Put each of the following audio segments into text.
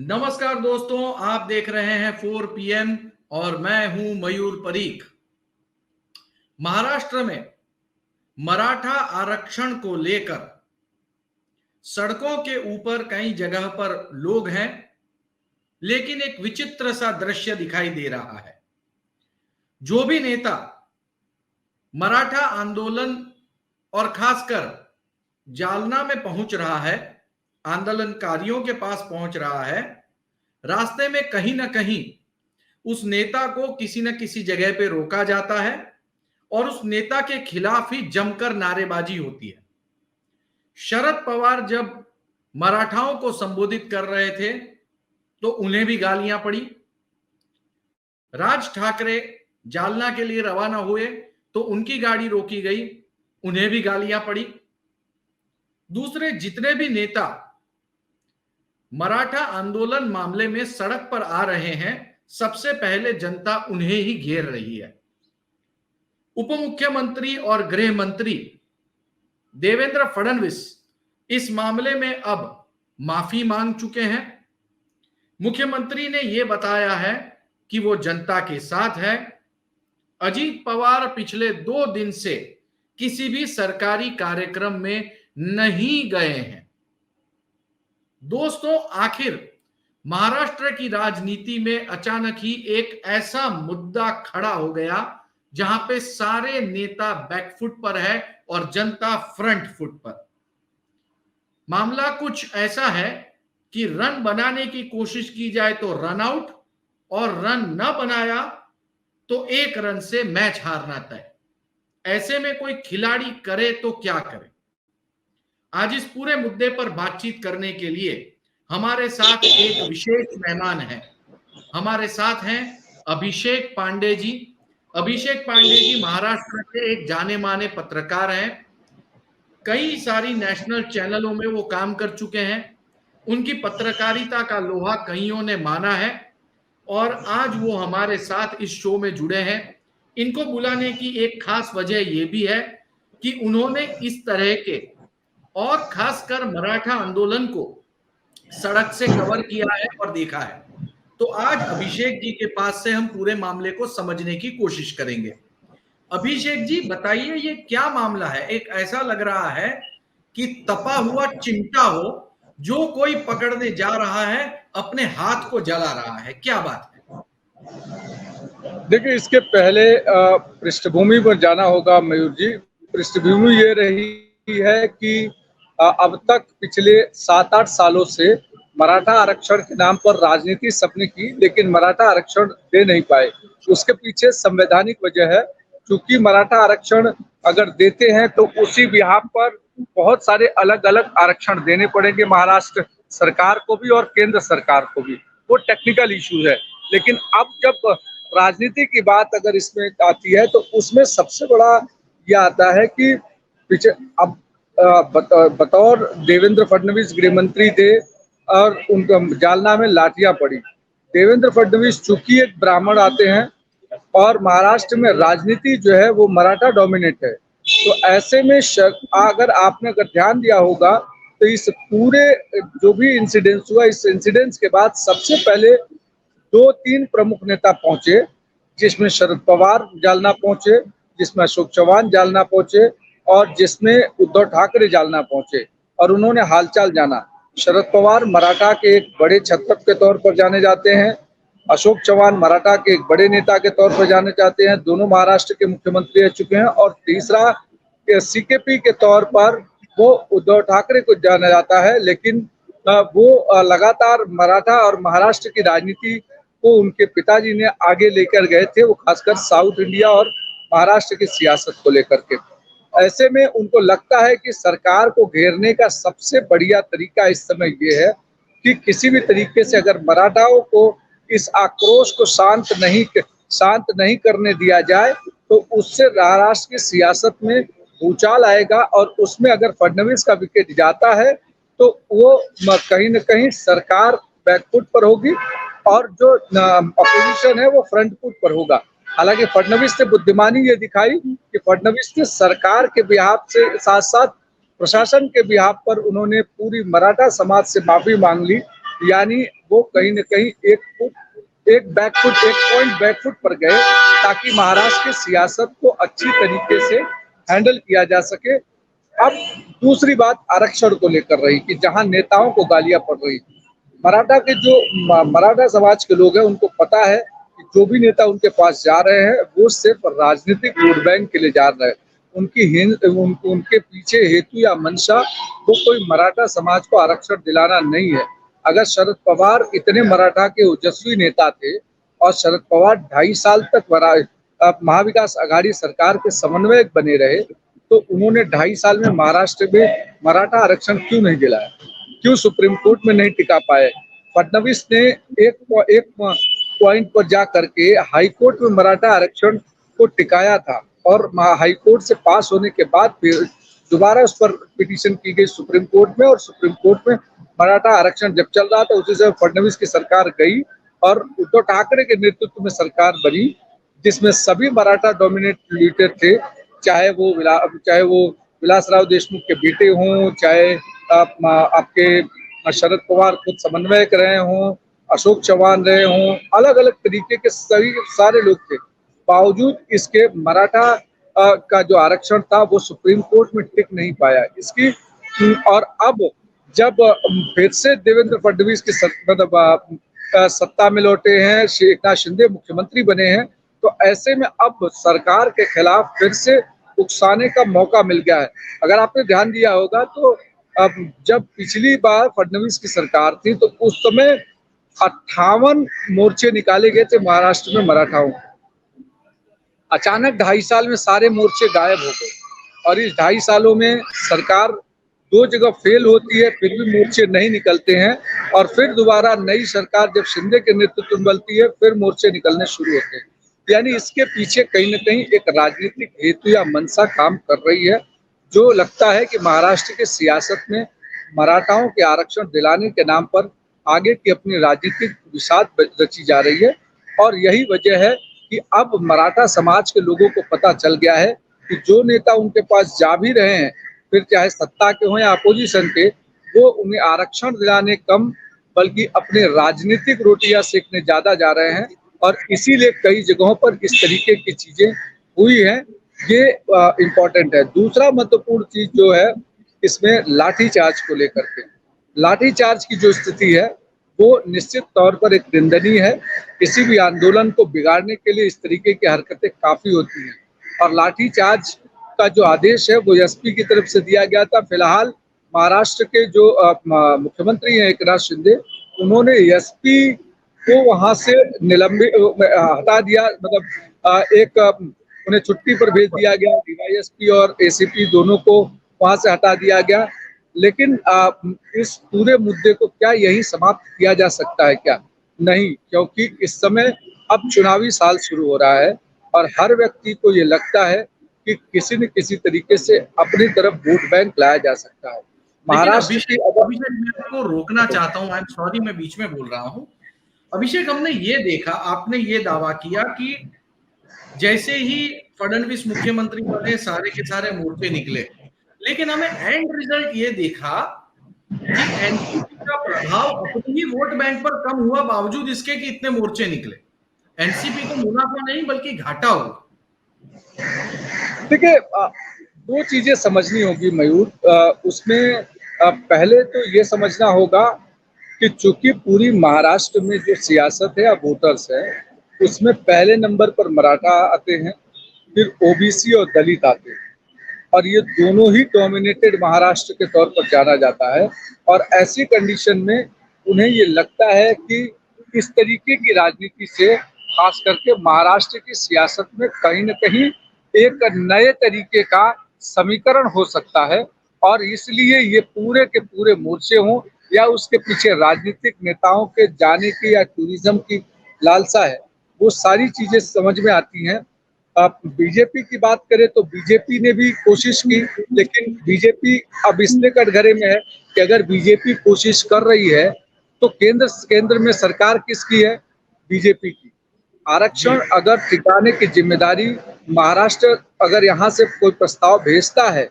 नमस्कार दोस्तों, आप देख रहे हैं 4 PM और मैं हूं मयूर परीख। महाराष्ट्र में मराठा आरक्षण को लेकर सड़कों के ऊपर कई जगह पर लोग हैं, लेकिन एक विचित्र सा दृश्य दिखाई दे रहा है। जो भी नेता मराठा आंदोलन और खासकर जालना में पहुंच रहा है, आंदोलनकारियों के पास पहुंच रहा है, रास्ते में कहीं ना कहीं उस नेता को किसी न किसी जगह पे रोका जाता है और उस नेता के खिलाफ ही जमकर नारेबाजी होती है। शरद पवार जब मराठाओं को संबोधित कर रहे थे तो उन्हें भी गालियां पड़ी। राज ठाकरे जालना के लिए रवाना हुए तो उनकी गाड़ी रोकी गई, उन्हें भी गालियां पड़ी। दूसरे जितने भी नेता मराठा आंदोलन मामले में सड़क पर आ रहे हैं, सबसे पहले जनता उन्हें ही घेर रही है। उप मुख्यमंत्री और गृह मंत्री देवेंद्र फडणवीस इस मामले में अब माफी मांग चुके हैं। मुख्यमंत्री ने यह बताया है कि वो जनता के साथ है। अजीत पवार पिछले 2 दिन से किसी भी सरकारी कार्यक्रम में नहीं गए हैं। दोस्तों, आखिर महाराष्ट्र की राजनीति में अचानक ही एक ऐसा मुद्दा खड़ा हो गया जहां पे सारे नेता बैकफुट पर है और जनता फ्रंट फुट पर। मामला कुछ ऐसा है कि रन बनाने की कोशिश की जाए तो रन आउट, और रन न बनाया तो 1 रन से मैच हारना तय। ऐसे में कोई खिलाड़ी करे तो क्या करे। आज इस पूरे मुद्दे पर बातचीत करने के लिए हमारे साथ एक विशेष मेहमान है। हमारे साथ हैं अभिषेक पांडे जी। अभिषेक पांडे जी महाराष्ट्र के एक जाने माने पत्रकार हैं। कई सारी नेशनल चैनलों में वो काम कर चुके हैं। उनकी पत्रकारिता का लोहा कईयों ने माना है और आज वो हमारे साथ इस शो में जुड़े हैं। इनको बुलाने की एक खास वजह ये भी है कि उन्होंने इस तरह के और खासकर मराठा आंदोलन को सड़क से कवर किया है और देखा है। तो आज अभिषेक जी के पास से हम पूरे मामले को समझने की कोशिश करेंगे। अभिषेक जी बताइए, ये क्या मामला है? एक ऐसा लग रहा है कि तपा हुआ चिमटा हो जो कोई पकड़ने जा रहा है, अपने हाथ को जला रहा है। क्या बात है? देखिए, इसके पहले पृष्ठभूमि पर जाना होगा मयूर जी। पृष्ठभूमि ये रही है कि अब तक पिछले 7-8 सालों से मराठा आरक्षण के नाम पर राजनीति सबने की, लेकिन मराठा आरक्षण दे नहीं पाए। उसके पीछे संवैधानिक वजह है, क्योंकि मराठा आरक्षण अगर देते हैं तो उसी बिहाफ पर बहुत सारे अलग अलग आरक्षण देने पड़ेंगे महाराष्ट्र सरकार को भी और केंद्र सरकार को भी। वो टेक्निकल इशू है। लेकिन अब जब राजनीति की बात अगर इसमें आती है तो उसमें सबसे बड़ा ये आता है कि पीछे अब बतौर देवेंद्र फडणवीस गृह मंत्री थे और उनका जालना में लाठियां पड़ी। देवेंद्र फडणवीस चूंकि एक ब्राह्मण आते हैं और महाराष्ट्र में राजनीति जो है वो मराठा डोमिनेट है, तो ऐसे में अगर आपने ध्यान दिया होगा तो इस पूरे जो भी इंसिडेंस हुआ, इस इंसिडेंस के बाद सबसे पहले 2-3 प्रमुख नेता पहुंचे, जिसमें शरद पवार जालना पहुंचे, जिसमें अशोक चव्हाण जालना पहुंचे और जिसमें उद्धव ठाकरे जालना पहुंचे और उन्होंने हालचाल जाना। शरद पवार मराठा के एक बड़े छत्रप के तौर पर जाने जाते हैं, अशोक चव्हाण मराठा के एक बड़े नेता के तौर पर जाने जाते हैं, दोनों महाराष्ट्र के मुख्यमंत्री रह चुके हैं। और तीसरा सीकेपी के तौर पर वो उद्धव ठाकरे को जाना जाता है, लेकिन वो लगातार मराठा और महाराष्ट्र की राजनीति को उनके पिताजी ने आगे लेकर गए थे, वो खासकर साउथ इंडिया और महाराष्ट्र की सियासत को लेकर के। ऐसे में उनको लगता है कि सरकार को घेरने का सबसे बढ़िया तरीका इस समय ये है कि किसी भी तरीके से अगर मराठाओं को इस आक्रोश को शांत नहीं करने दिया जाए तो उससे महाराष्ट्र की सियासत में भूचाल आएगा और उसमें अगर फडणवीस का विकेट जाता है तो वो कहीं न कहीं सरकार बैकफुट पर होगी और जो अपोजिशन है वो फ्रंट फुट पर होगा। हालांकि फडणवीस ने बुद्धिमानी ये दिखाई कि फडणवीस ने सरकार के बिहाफ से साथ साथ प्रशासन के बिहाफ पर उन्होंने पूरी मराठा समाज से माफी मांग ली यानी वो कहीं न कहीं एक पॉइंट बैकफुट पर गए ताकि महाराष्ट्र की सियासत को अच्छी तरीके से हैंडल किया जा सके। अब दूसरी बात आरक्षण को लेकर रही कि जहां नेताओं को गालियां पड़ रही, मराठा के जो मराठा समाज के लोग हैं उनको पता है कि जो भी नेता उनके पास जा रहे हैं वो सिर्फ राजनीतिक वोट बैंक के लिए जा रहे हैं। उनके पीछे हेतु या मंशा वो कोई मराठा समाज को आरक्षण दिलाना नहीं है। अगर शरद पवार इतने मराठा के ओजस्वी नेता थे और शरद पवार 2.5 साल तक महाविकास आघाड़ी सरकार के समन्वयक बने रहे, तो उन्होंने 2.5 साल में महाराष्ट्र में मराठा आरक्षण क्यों नहीं दिलाया, क्यों सुप्रीम कोर्ट में नहीं टिका पाए? फडणवीस ने एक पॉइंट पर जा करके हाई कोर्ट में मराठा आरक्षण को टिकाया था और हाई कोर्ट से पास होने के बाद फिर दोबारा उस पर पिटीशन की गई सुप्रीम कोर्ट में, और सुप्रीम कोर्ट में मराठा आरक्षण जब चल रहा था उसी समय फडणवीस की सरकार गई और उद्धव ठाकरे के नेतृत्व में सरकार बनी जिसमें सभी मराठा डोमिनेट लीडर थे, चाहे वो विलासराव देशमुख के बेटे हों, चाहे आपके शरद पवार खुद समन्वयक रहे हों, अशोक चौहान रहे हों, अलग अलग तरीके के सारे लोग थे। बावजूद इसके मराठा का जो आरक्षण था वो सुप्रीम कोर्ट में टिक नहीं पाया। और अब जब फिर से देवेंद्र फडणवीस की सत्ता में लौटे हैं, एकनाथ शिंदे मुख्यमंत्री बने हैं, तो ऐसे में अब सरकार के खिलाफ फिर से उकसाने का मौका मिल गया है। अगर आपने ध्यान दिया होगा तो अब जब पिछली बार फडणवीस की सरकार थी तो उस समय 58 मोर्चे निकाले गए थे महाराष्ट्र में मराठाओं। अचानक 2.5 साल में सारे मोर्चे गायब हो गए और इस 2.5 सालों में सरकार 2 जगह फेल होती है, फिर भी मोर्चे नहीं निकलते हैं और फिर दोबारा नई सरकार जब शिंदे के नेतृत्व में बनती है फिर मोर्चे निकलने शुरू होते हैं। यानी इसके पीछे कहीं न कहीं एक राजनीतिक हेतु या मंशा काम कर रही है, जो लगता है कि महाराष्ट्र के सियासत में मराठाओं के आरक्षण दिलाने के नाम पर आगे की अपनी राजनीतिक विषाद रची जा रही है। और यही वजह है कि अब मराठा समाज के लोगों को पता चल गया है कि जो नेता उनके पास जा भी रहे हैं, फिर चाहे सत्ता के हों या अपोजिशन के, वो उन्हें आरक्षण दिलाने कम बल्कि अपने राजनीतिक रोटियां सेकने ज्यादा जा रहे हैं। और इसीलिए कई जगहों पर इस तरीके की चीजें हुई हैं, ये इम्पोर्टेंट है। दूसरा महत्वपूर्ण चीज जो है इसमें लाठीचार्ज को लेकर के, लाठीचार्ज की जो स्थिति है वो निश्चित तौर पर एक निंदनीय है। किसी भी आंदोलन को बिगाड़ने के लिए इस तरीके की हरकतें काफी होती हैं और लाठीचार्ज का जो आदेश है वो एसपी की तरफ से दिया गया था। फिलहाल महाराष्ट्र के जो मुख्यमंत्री हैं एकनाथ शिंदे, उन्होंने एसपी को वहां से निलंबित हटा दिया, मतलब उन्हें छुट्टी पर भेज दिया गया। डीवाईएसपी और एसीपी दोनों को वहां से हटा दिया गया। लेकिन इस पूरे मुद्दे को क्या यही समाप्त किया जा सकता है? क्या नहीं, क्योंकि इस समय अब चुनावी साल शुरू हो रहा है और हर व्यक्ति को ये लगता है कि किसी न किसी तरीके से अपनी तरफ वोट बैंक लाया जा सकता है। महाराष्ट्र की अभिषेक, मैं आपको रोकना चाहता हूँ, आई एम सॉरी मैं बीच में बोल रहा हूँ। अभिषेक, हमने ये देखा, आपने ये दावा किया कि जैसे ही फडणवीस मुख्यमंत्री बने सारे के सारे मोर्चे निकले, लेकिन हमें एंड रिजल्ट ये देखा कि एनसीपी का प्रभाव अपने ही वोट बैंक पर कम हुआ बावजूद इसके कि इतने मोर्चे निकले। एनसीपी को मुनाफा नहीं बल्कि घाटा हुआ। देखिए, 2 चीजें समझनी होगी मयूर। उसमें पहले तो ये समझना होगा कि चूंकि पूरी महाराष्ट्र में जो सियासत है या वोटर्स है उसमें पहले नंबर पर मराठा आते हैं, फिर ओबीसी और दलित आते हैं और ये दोनों ही डोमिनेटेड महाराष्ट्र के तौर पर जाना जाता है। और ऐसी कंडीशन में उन्हें ये लगता है कि इस तरीके की राजनीति से खास करके महाराष्ट्र की सियासत में कहीं न कहीं एक नए तरीके का समीकरण हो सकता है और इसलिए ये पूरे के पूरे मोर्चे हों या उसके पीछे राजनीतिक नेताओं के जाने की या टूरिज्म की लालसा है, वो सारी चीजें समझ में आती हैं। आप बीजेपी की बात करें तो बीजेपी ने भी कोशिश की, लेकिन बीजेपी अब इसलिए कटघरे में है कि अगर बीजेपी कोशिश कर रही है तो केंद्र में सरकार किसकी है? बीजेपी की। आरक्षण अगर टिकाने की जिम्मेदारी महाराष्ट्र अगर यहाँ से कोई प्रस्ताव भेजता है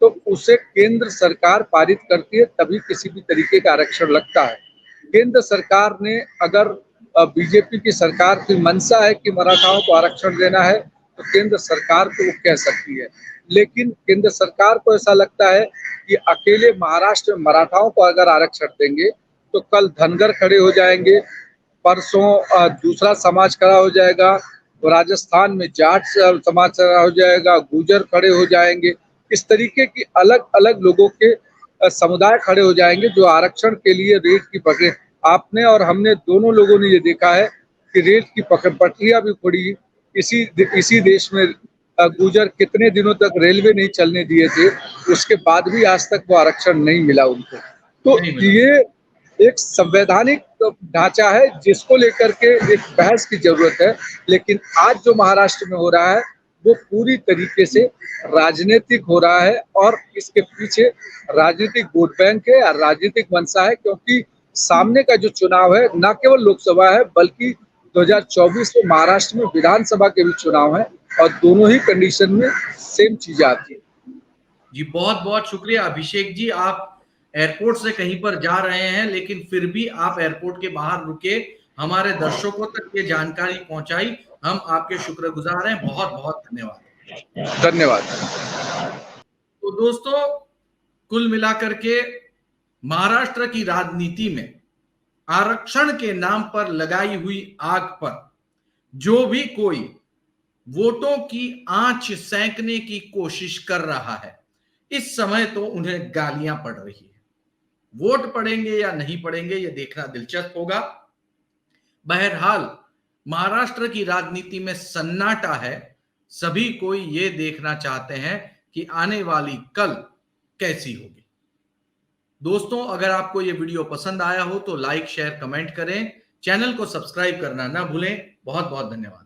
तो उसे केंद्र सरकार पारित करती है, तभी किसी भी तरीके का आरक्षण लगता है। केंद्र सरकार ने अगर बीजेपी की सरकार की मंशा है कि मराठाओं को आरक्षण देना है तो केंद्र सरकार को वो कह सकती है, लेकिन केंद्र सरकार को ऐसा लगता है कि अकेले महाराष्ट्र में मराठाओं को अगर आरक्षण देंगे तो कल धनगर खड़े हो जाएंगे, परसों दूसरा समाज खड़ा हो जाएगा, राजस्थान में जाट समाज खड़ा हो जाएगा, गुर्जर खड़े हो जाएंगे। इस तरीके की अलग अलग लोगों के समुदाय खड़े हो जाएंगे जो आरक्षण के लिए रेल की पटरी, आपने और हमने दोनों लोगों ने ये देखा है कि रेल की पटरियां भी पड़ी। इसी देश में गुर्जर कितने दिनों तक रेलवे नहीं चलने दिए थे, उसके बाद भी आज तक वो आरक्षण नहीं मिला उनको। तो ये एक संवैधानिक ढांचा है जिसको लेकर के एक बहस की जरूरत है, लेकिन आज जो महाराष्ट्र में हो रहा है वो पूरी तरीके से राजनीतिक हो रहा है और इसके पीछे राजनीतिक वोट बैंक है और राजनीतिक मंशा है, क्योंकि सामने का जो चुनाव है न केवल लोकसभा है बल्कि 2024 में महाराष्ट्र में विधानसभा के भी चुनाव है और दोनों ही कंडीशन में सेम चीज आती है। जी बहुत बहुत शुक्रिया अभिषेक जी, आप एयरपोर्ट से कहीं पर जा रहे हैं लेकिन फिर भी आप एयरपोर्ट के बाहर रुके, हमारे दर्शकों तक ये जानकारी पहुंचाई, हम आपके शुक्रगुजार हैं, बहुत बहुत धन्यवाद। धन्यवाद। तो दोस्तों, कुल मिलाकर के महाराष्ट्र की राजनीति में आरक्षण के नाम पर लगाई हुई आग पर जो भी कोई वोटों की आंच सेंकने की कोशिश कर रहा है, इस समय तो उन्हें गालियां पड़ रही है। वोट पड़ेंगे या नहीं पड़ेंगे ये देखना दिलचस्प होगा। बहरहाल महाराष्ट्र की राजनीति में सन्नाटा है, सभी कोई ये देखना चाहते हैं कि आने वाली कल कैसी होगी। दोस्तों, अगर आपको ये वीडियो पसंद आया हो तो लाइक, शेयर, कमेंट करें, चैनल को सब्सक्राइब करना ना भूलें। बहुत बहुत धन्यवाद।